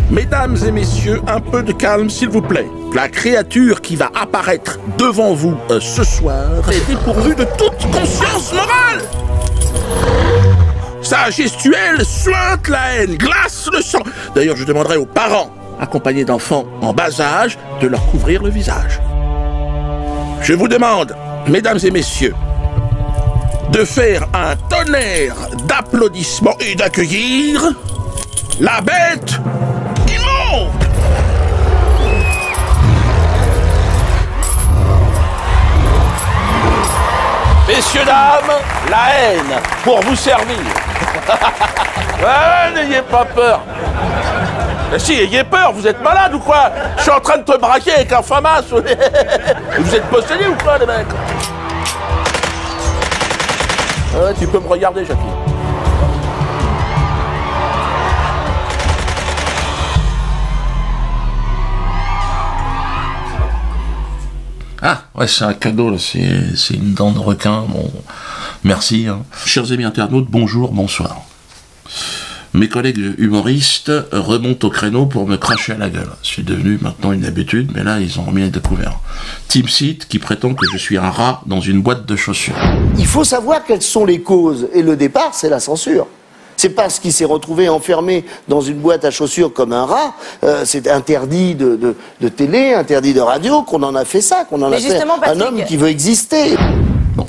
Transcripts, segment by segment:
Mesdames et messieurs, un peu de calme s'il vous plaît. La créature qui va apparaître devant vous ce soir est dépourvue de toute conscience morale. Sa gestuelle suinte la haine, glace le sang. D'ailleurs, je demanderai aux parents, accompagnés d'enfants en bas âge, de leur couvrir le visage. Je vous demande, mesdames et messieurs, de faire un tonnerre d'applaudissements et d'accueillir la bête immonde. Messieurs, dames, la haine pour vous servir. Ouais, n'ayez pas peur. Mais si, ayez peur, vous êtes malade ou quoi? Je suis en train de te braquer avec un FAMAS. Vous êtes possédés ou quoi, les mecs? Ouais, tu peux me regarder, Jackie. Ah, ouais, c'est un cadeau, là. C'est une dent de requin. Bon, merci. Hein. Chers amis internautes, bonjour, bonsoir. Mes collègues humoristes remontent au créneau pour me cracher à la gueule. C'est devenu maintenant une habitude, mais là, ils ont remis à découvert. TeamSeat qui prétend que je suis un rat dans une boîte de chaussures. Il faut savoir quelles sont les causes. Et le départ, c'est la censure. C'est parce qu'il s'est retrouvé enfermé dans une boîte à chaussures comme un rat, c'est interdit de télé, interdit de radio, qu'on en a fait ça, qu'on en a fait un homme qui veut exister. Bon,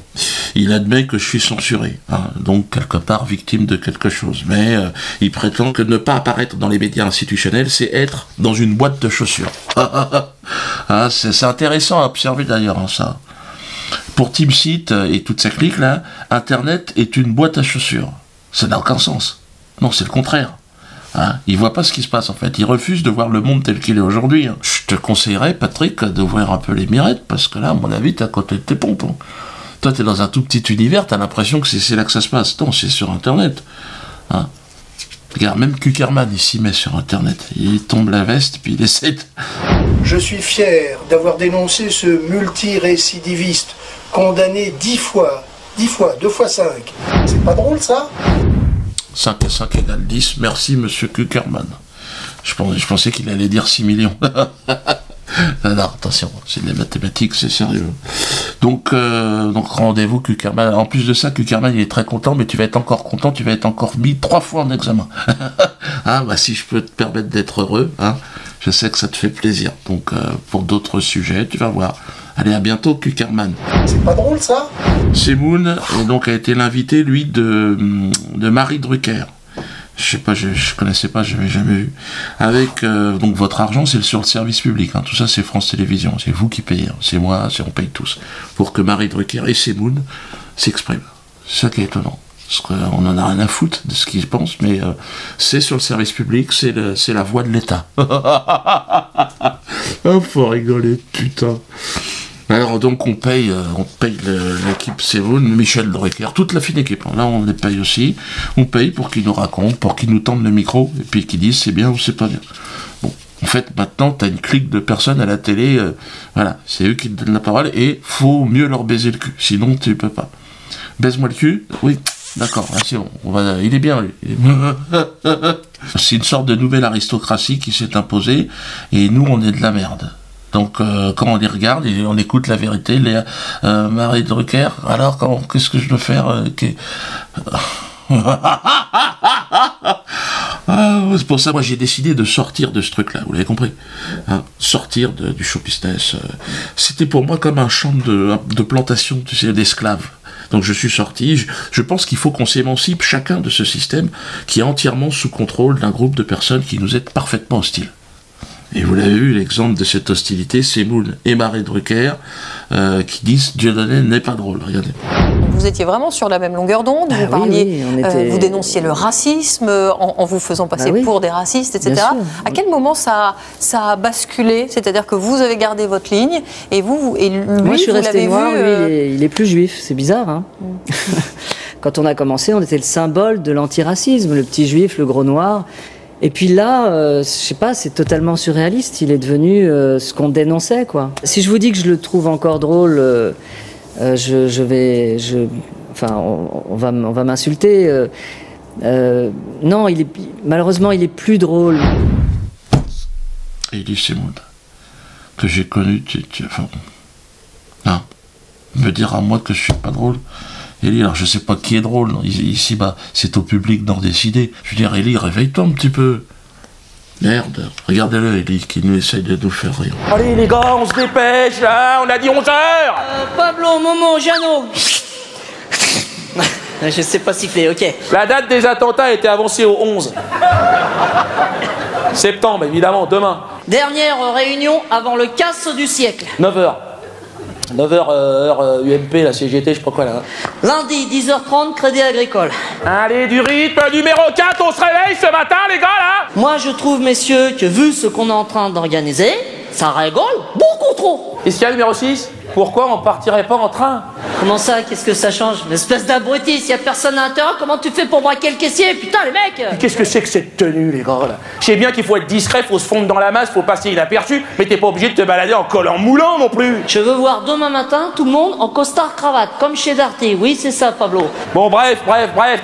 il admet que je suis censuré, hein, donc quelque part victime de quelque chose. Mais il prétend que ne pas apparaître dans les médias institutionnels, c'est être dans une boîte de chaussures. Ah, c'est intéressant à observer d'ailleurs, hein, ça. Pour TeamSeat et toute sa clique là, Internet est une boîte à chaussures. Ça n'a aucun sens. Non, c'est le contraire. Hein, il voit pas ce qui se passe en fait. Il refuse de voir le monde tel qu'il est aujourd'hui. Hein. Je te conseillerais, Patrick, d'ouvrir un peu les mirettes, parce que là, à mon avis, t'es à côté de tes pompes. Hein. Toi, t'es dans un tout petit univers, t'as l'impression que c'est là que ça se passe. Non, c'est sur Internet. Hein. Regarde, même Kuckerman, il s'y met sur Internet. Il tombe la veste, puis il essaie de... Je suis fier d'avoir dénoncé ce multirécidiviste, condamné 10 fois, 2 fois 5. C'est pas drôle, ça? 5 et 5 égale 10. Merci, monsieur Kuckerman. Je pensais qu'il allait dire 6 millions. Non, attention, c'est des mathématiques, c'est sérieux. Donc rendez-vous, Kuckerman. En plus de ça, Kuckerman, il est très content, mais tu vas être encore content, tu vas être encore mis 3 fois en examen. Hein, bah, si je peux te permettre d'être heureux, hein, je sais que ça te fait plaisir. Donc, pour d'autres sujets, tu vas voir. Allez, à bientôt, Kuckerman. C'est pas drôle, ça? Semoun, donc, a été l'invité, lui, de Marie Drucker. Je sais pas, je connaissais pas, je n'avais jamais vu. Avec, donc, votre argent, c'est sur le service public. Hein. Tout ça, c'est France Télévisions. C'est vous qui payez. Hein. C'est moi, on paye tous. Pour que Marie Drucker et Semoun s'expriment. C'est ça qui est étonnant. Parce qu'on en a rien à foutre de ce qu'ils pensent, mais c'est sur le service public, c'est la voix de l'État. Oh, faut rigoler, putain. Alors donc on paye l'équipe Semoun, Michel Drucker, toute la fine équipe. Là on les paye aussi. On paye pour qu'ils nous racontent, pour qu'ils nous tendent le micro, et puis qu'ils disent c'est bien ou c'est pas bien. Bon, en fait maintenant t'as une clique de personnes à la télé, voilà, c'est eux qui te donnent la parole, et faut mieux leur baiser le cul, sinon tu peux pas. Baise-moi le cul, oui. D'accord, c'est bon, il est bien lui. C'est une sorte de nouvelle aristocratie qui s'est imposée, et nous on est de la merde. Donc quand on les regarde et on écoute la vérité, Marie Drucker, alors qu'est-ce que je dois faire c'est pour ça moi j'ai décidé de sortir de ce truc-là, vous l'avez compris, hein, sortir du show business. C'était pour moi comme un champ de plantation, tu sais, d'esclaves. Donc je suis sorti, je pense qu'il faut qu'on s'émancipe chacun de ce système qui est entièrement sous contrôle d'un groupe de personnes qui nous est parfaitement hostiles. Et vous l'avez vu, l'exemple de cette hostilité, Semoun et Marie Drucker qui disent Dieudonné n'est pas drôle, regardez. Vous étiez vraiment sur la même longueur d'onde, vous parliez, vous dénonciez le racisme en vous faisant passer pour des racistes, etc. À quel moment ça a basculé? C'est-à-dire que vous avez gardé votre ligne et lui, moi, je suis resté noir, lui, il est plus juif, c'est bizarre. Hein. Quand on a commencé, on était le symbole de l'antiracisme, le petit juif, le gros noir. Et puis là, je sais pas, c'est totalement surréaliste. Il est devenu ce qu'on dénonçait, quoi. Si je vous dis que je le trouve encore drôle, enfin, on va m'insulter. Non, malheureusement, il est plus drôle. Elie Semoun, que j'ai connu, me dire à moi que je suis pas drôle. Elie, alors je sais pas qui est drôle, ici, c'est au public d'en décider. Je veux dire, Elie, réveille-toi un petit peu. Merde, regardez-le, Elie, qui nous essaye de nous faire rire. Allez les gars, on se dépêche, là, on a dit 11h. Pablo, Momo, Jeannot. Je sais pas siffler, ok. La date des attentats a été avancée au 11 septembre, évidemment, demain. Dernière réunion avant le casse du siècle. 9h. 9h, heure UMP, la CGT, je sais pas quoi, là. Lundi, 10h30, Crédit Agricole. Allez, du rythme, numéro 4, on se réveille ce matin, les gars, là. Moi, je trouve, messieurs, que vu ce qu'on est en train d'organiser, ça rigole beaucoup trop. Qu'est-ce qu'il y a, numéro 6 ? Pourquoi on partirait pas en train ? Comment ça, qu'est-ce que ça change? Une espèce d'abruti, s'il y a personne à l'intérieur, comment tu fais pour braquer le caissier? Putain, les mecs! Qu'est-ce que c'est que cette tenue, les gars, là? Je sais bien qu'il faut être discret, faut se fondre dans la masse, faut passer inaperçu, mais t'es pas obligé de te balader en collant moulant non plus. Je veux voir demain matin tout le monde en costard-cravate, comme chez Darty. Oui, c'est ça, Pablo. Bon, bref,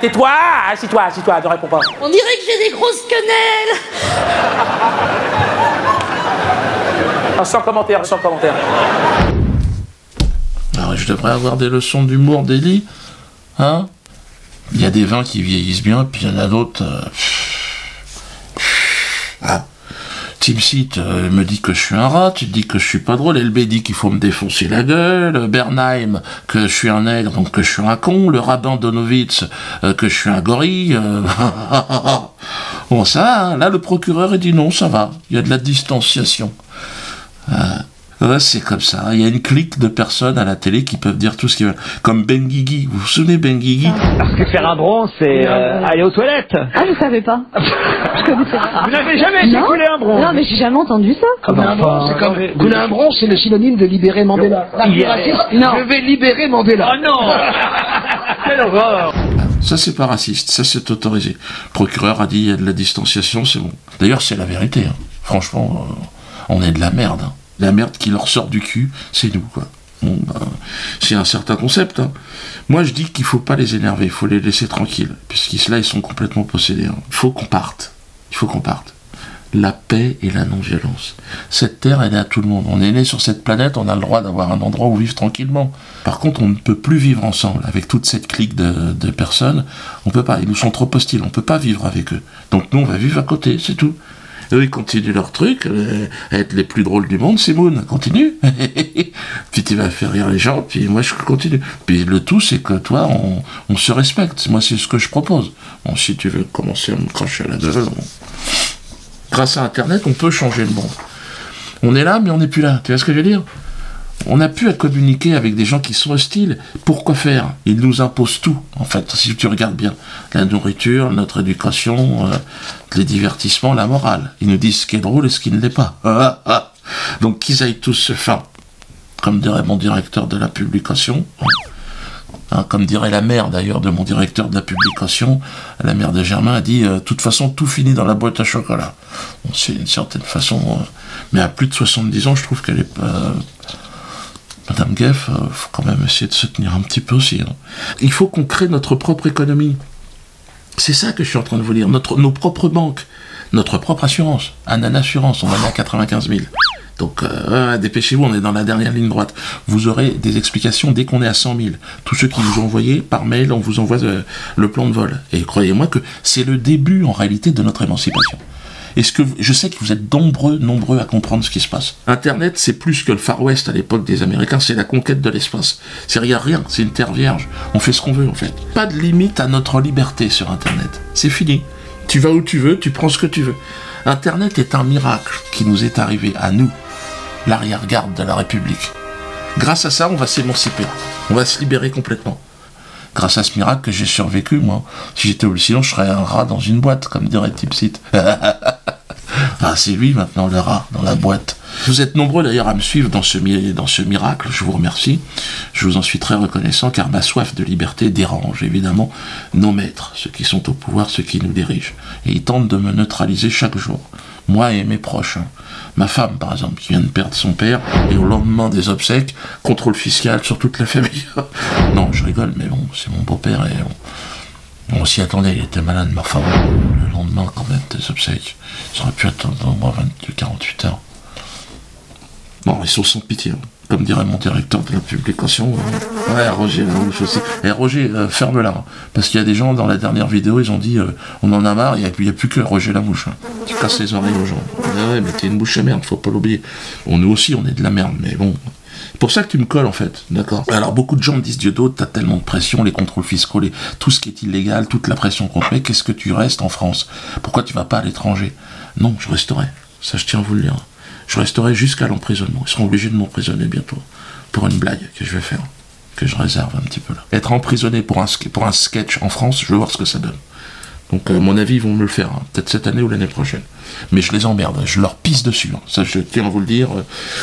tais-toi, assis-toi, ne réponds pas. On dirait que j'ai des grosses quenelles! Sans commentaire. Alors, je devrais avoir des leçons d'humour d'Elie, hein? Il y a des vins qui vieillissent bien, puis il y en a d'autres... Timsit me dit que je suis un rat, tu te dis que je suis pas drôle, LB dit qu'il faut me défoncer la gueule, Bernheim que je suis un nègre, donc que je suis un con, le rabbin Donowitz que je suis un gorille... Bon, ça va, hein? Là, le procureur, il dit non, ça va, il y a de la distanciation. Ouais, c'est comme ça. Il y a une clique de personnes à la télé qui peuvent dire tout ce qu'ils veulent. Comme Benguigui. Vous vous souvenez Benguigui? Parce que faire un bronze, c'est aller aux toilettes. Ah, je savais pas. Je connaissais pas. Vous n'avez jamais été coulé un bronze? Non, mais j'ai jamais entendu ça. Couler un bronze, c'est le synonyme de libérer Mandela. Je vais libérer Mandela. Oh non. Quelle horreur. Ça, c'est pas raciste. Ça, c'est autorisé. Le procureur a dit il y a de la distanciation, c'est bon. D'ailleurs, c'est la vérité. Hein. Franchement, on est de la merde. Hein. La merde qui leur sort du cul, c'est nous, quoi. Bon, c'est un certain concept. Hein. Moi, je dis qu'il faut pas les énerver, il faut les laisser tranquilles, puisqu'ils sont complètement possédés. Hein. Il faut qu'on parte. La paix et la non-violence. Cette terre, elle est à tout le monde. On est né sur cette planète, on a le droit d'avoir un endroit où vivre tranquillement. Par contre, on ne peut plus vivre ensemble. Avec toute cette clique de personnes, on peut pas. Ils nous sont trop hostiles, on peut pas vivre avec eux. Donc nous, on va vivre à côté, c'est tout. Eux, ils continuent leur truc, à être les plus drôles du monde, c'est Moon, continue. Puis tu vas faire rire les gens, puis moi je continue. Puis le tout, c'est que toi, on se respecte. Moi, c'est ce que je propose. Bon, si tu veux commencer à me cracher à la gueule, bon. Grâce à Internet, on peut changer le monde. On est là, mais on n'est plus là. Tu vois ce que je veux dire? On a pu à communiquer avec des gens qui sont hostiles. Pourquoi faire? Ils nous imposent tout, en fait, si tu regardes bien. La nourriture, notre éducation, les divertissements, la morale. Ils nous disent ce qui est drôle et ce qui ne l'est pas. Donc qu'ils aillent tous se faire, comme dirait mon directeur de la publication, comme dirait la mère d'ailleurs de mon directeur de la publication, la mère de Germain a dit de toute façon tout finit dans la boîte à chocolat. Bon, c'est une certaine façon, mais à plus de 70 ans, je trouve qu'elle est pas... Madame Geff, faut quand même essayer de se tenir un petit peu aussi. Hein. Il faut qu'on crée notre propre économie. C'est ça que je suis en train de vous dire. Nos propres banques, notre propre assurance. Anan Assurance, on en a à 95 000. Donc, dépêchez-vous, on est dans la dernière ligne droite. Vous aurez des explications dès qu'on est à 100 000. Tous ceux qui vous ont envoyé par mail, on vous envoie le plan de vol. Et croyez-moi que c'est le début, en réalité, de notre émancipation. Je sais que vous êtes nombreux à comprendre ce qui se passe. Internet, c'est plus que le Far West à l'époque des Américains, c'est la conquête de l'espace. C'est rien, c'est une terre vierge. On fait ce qu'on veut, en fait. Pas de limite à notre liberté sur Internet. C'est fini. Tu vas où tu veux, tu prends ce que tu veux. Internet est un miracle qui nous est arrivé à nous, l'arrière-garde de la République. Grâce à ça, on va s'émanciper. On va se libérer complètement. Grâce à ce miracle que j'ai survécu, moi. Si j'étais au silence, je serais un rat dans une boîte, comme dirait Tipsit. C'est lui maintenant, le rat, dans la boîte. Vous êtes nombreux d'ailleurs à me suivre dans ce miracle, je vous remercie. Je vous en suis très reconnaissant, car ma soif de liberté dérange, évidemment, nos maîtres, ceux qui sont au pouvoir, ceux qui nous dirigent. Et ils tentent de me neutraliser chaque jour. Moi et mes proches. Hein. Ma femme, par exemple, qui vient de perdre son père, et au lendemain des obsèques, contrôle fiscal sur toute la famille. Non, je rigole, mais bon, c'est mon beau-père, et bon. On s'y attendait, il était malade, mais enfin, le lendemain, quand même, des obsèques. Ça aurait pu attendre au moins 48 heures. Bon, ils sont sans pitié, hein. Comme dirait mon directeur de la publication. Ouais, Roger, Lamouche aussi. Et Roger, ferme-la. Hein, parce qu'il y a des gens, dans la dernière vidéo, ils ont dit on en a marre, il n'y a plus que Roger Lamouche. Hein, qui casse les oreilles aux gens. Ah ouais, mais t'es une bouche à merde, faut pas l'oublier. Bon, nous aussi, on est de la merde, mais bon. C'est pour ça que tu me colles, en fait, d'accord. Alors, beaucoup de gens me disent, Dieudo, t'as tellement de pression, les contrôles fiscaux, tout ce qui est illégal, toute la pression qu'on te met, qu'est-ce que tu restes en France? Pourquoi tu vas pas à l'étranger? Non, je resterai. Ça, je tiens à vous le dire. Je resterai jusqu'à l'emprisonnement. Ils seront obligés de m'emprisonner bientôt. Pour une blague que je vais faire. Que je réserve un petit peu là. Être emprisonné pour un sketch en France, je veux voir ce que ça donne. Donc, à mon avis, ils vont me le faire. Hein. Peut-être cette année ou l'année prochaine. Mais je les emmerde. Je leur pisse dessus. Hein. Ça, je tiens à vous le dire.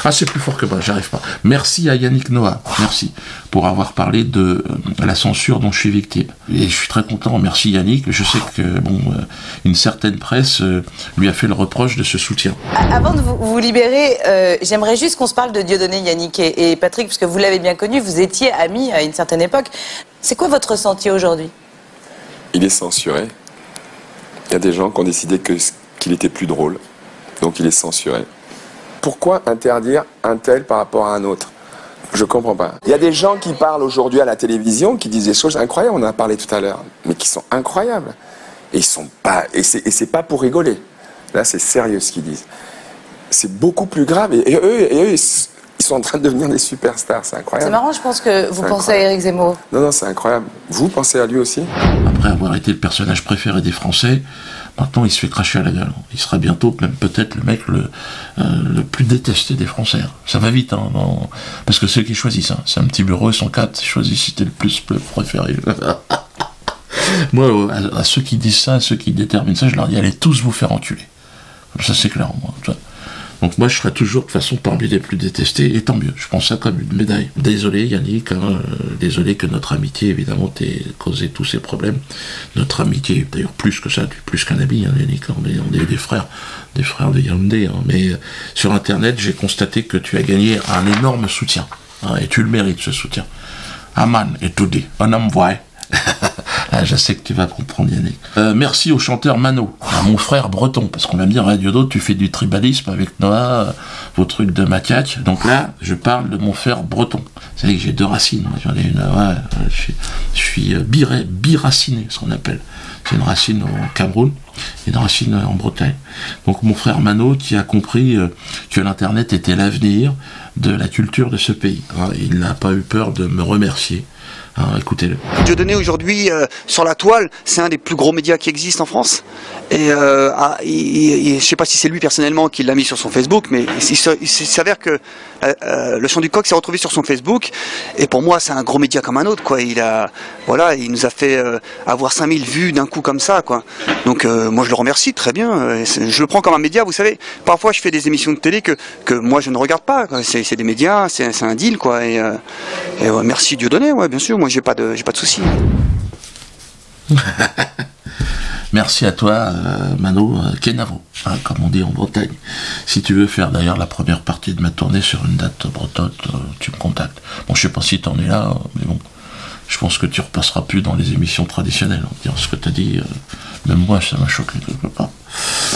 Ah, c'est plus fort que moi. J'arrive pas. Merci à Yannick Noah. Merci. Pour avoir parlé de la censure dont je suis victime. Et je suis très content. Merci Yannick. Je sais que, bon, une certaine presse lui a fait le reproche de ce soutien. Avant de vous libérer, j'aimerais juste qu'on se parle de Dieudonné, Yannick et Patrick, puisque vous l'avez bien connu. Vous étiez amis à une certaine époque. C'est quoi votre ressenti aujourd'hui? Il est censuré. Il y a des gens qui ont décidé qu'il était plus drôle, donc il est censuré. Pourquoi interdire un tel par rapport à un autre? Je comprends pas. Il y a des gens qui parlent aujourd'hui à la télévision, qui disent des choses incroyables, on en a parlé tout à l'heure, mais qui sont incroyables. Et ils sont pas, et c'est pas pour rigoler. Là, c'est sérieux ce qu'ils disent. C'est beaucoup plus grave. Et eux, ils sont en train de devenir des superstars, c'est incroyable. C'est marrant, je pense que vous pensez à Éric Zemmour. Non, c'est incroyable. Vous pensez à lui aussi? Après avoir été le personnage préféré des Français, maintenant il se fait cracher à la gueule. Il sera bientôt même peut-être le mec le plus détesté des Français. Ça va vite, hein, non, parce que ceux qui choisissent, hein, c'est un petit bureau, ils sont 4, ils choisissent si t'es le plus préféré. Moi, à ceux qui disent ça, à ceux qui déterminent ça, je leur dis allez tous vous faire enculer. Comme ça c'est clair, moi. Donc moi je serai toujours de toute façon parmi les plus détestés, et tant mieux, je prends ça comme une médaille. Désolé Yannick, hein, désolé que notre amitié évidemment t'ait causé tous ces problèmes. Notre amitié, d'ailleurs plus que ça, plus qu'un ami, hein, Yannick, on est des frères de Yaoundé, hein, mais sur internet j'ai constaté que tu as gagné un énorme soutien, hein, et tu le mérites ce soutien. Aman et tout dit, un homme vrai. Ah, je sais que tu vas comprendre Yannick. Merci au chanteur Mano, à mon frère breton, parce qu'on va me dire, Radio Dieudo, tu fais du tribalisme avec Noah, vos trucs de macaque. Donc là, je parle de mon frère breton. Vous savez que j'ai 2 racines. J'en ai une, je suis biraciné, ce qu'on appelle. C'est une racine au Cameroun et une racine en Bretagne. Donc mon frère Mano qui a compris que l'Internet était l'avenir de la culture de ce pays. Il n'a pas eu peur de me remercier. Écoutez-le. Dieudonné aujourd'hui sur la toile, c'est un des plus gros médias qui existent en France. Et je ne sais pas si c'est lui personnellement qui l'a mis sur son Facebook, mais il s'avère que le Chant du Coq s'est retrouvé sur son Facebook. Et pour moi, c'est un gros média comme un autre, quoi. Il nous a fait avoir 5000 vues d'un coup comme ça, quoi. Donc moi, je le remercie très bien. Je le prends comme un média, vous savez. Parfois, je fais des émissions de télé que moi je ne regarde pas. C'est des médias, c'est un deal, quoi. Et ouais, merci Dieudonné, ouais, bien sûr. Moi, j'ai pas de soucis. Merci à toi, Mano Kenavo, hein, comme on dit en Bretagne. Si tu veux faire d'ailleurs la première partie de ma tournée sur une date bretonne, tu me contactes. Bon, je sais pas si t'en es là, mais bon, je pense que tu repasseras plus dans les émissions traditionnelles. Dire ce que t'as dit, même moi, ça m'a choqué quelque part.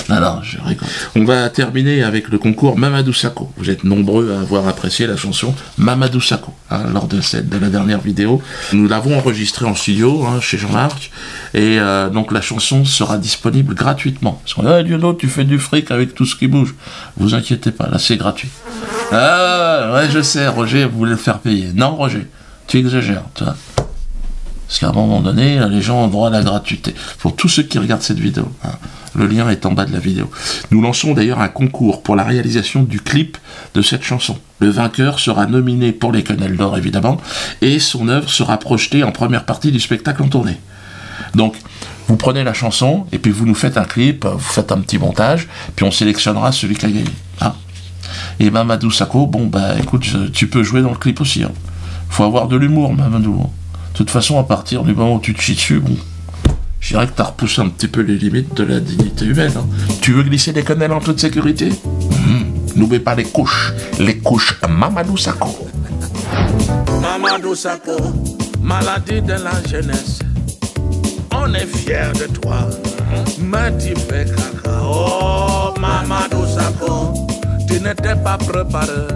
Non, je rigole. On va terminer avec le concours Mamadou Sakho. Vous êtes nombreux à avoir apprécié la chanson Mamadou Sakho, hein, lors de la dernière vidéo. Nous l'avons enregistrée en studio, hein, chez Jean-Marc, et donc la chanson sera disponible gratuitement. Parce qu'on dit, Dieudo, tu fais du fric avec tout ce qui bouge. Vous inquiétez pas, là c'est gratuit. Ah, ouais, je sais, Roger, vous voulez le faire payer. Non, Roger, tu exagères, tu vois. Parce qu'à un moment donné, les gens ont droit à la gratuité. Pour tous ceux qui regardent cette vidéo, hein, le lien est en bas de la vidéo. Nous lançons d'ailleurs un concours pour la réalisation du clip de cette chanson. Le vainqueur sera nominé pour les Quenelles d'Or, évidemment, et son œuvre sera projetée en première partie du spectacle en tournée. Donc, vous prenez la chanson, et puis vous nous faites un clip, vous faites un petit montage, puis on sélectionnera celui qui a gagné. Hein. Et Mamadou Sakho, bon, bah écoute, tu peux jouer dans le clip aussi. Hein. Faut avoir de l'humour, Mamadou. De toute façon, à partir du moment où tu te chies dessus, bon, je dirais que tu as repoussé un petit peu les limites de la dignité humaine. Hein. Tu veux glisser des quenelles en toute sécurité? N'oublie pas les couches Mamadou Sakho. Mamadou Sakho, maladie de la jeunesse. On On est fiers de toi, mais tu fais caca. Oh, Mamadou Sakho, tu n'étais pas préparé.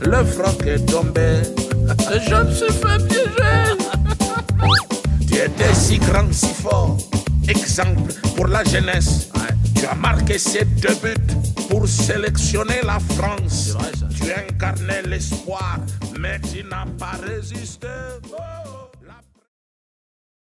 Le froc est tombé, je me suis fait piéger. Tu étais si grand, si fort, exemple pour la jeunesse. Tu as marqué ces 2 buts pour sélectionner la France. Tu incarnais l'espoir, mais tu n'as pas résisté.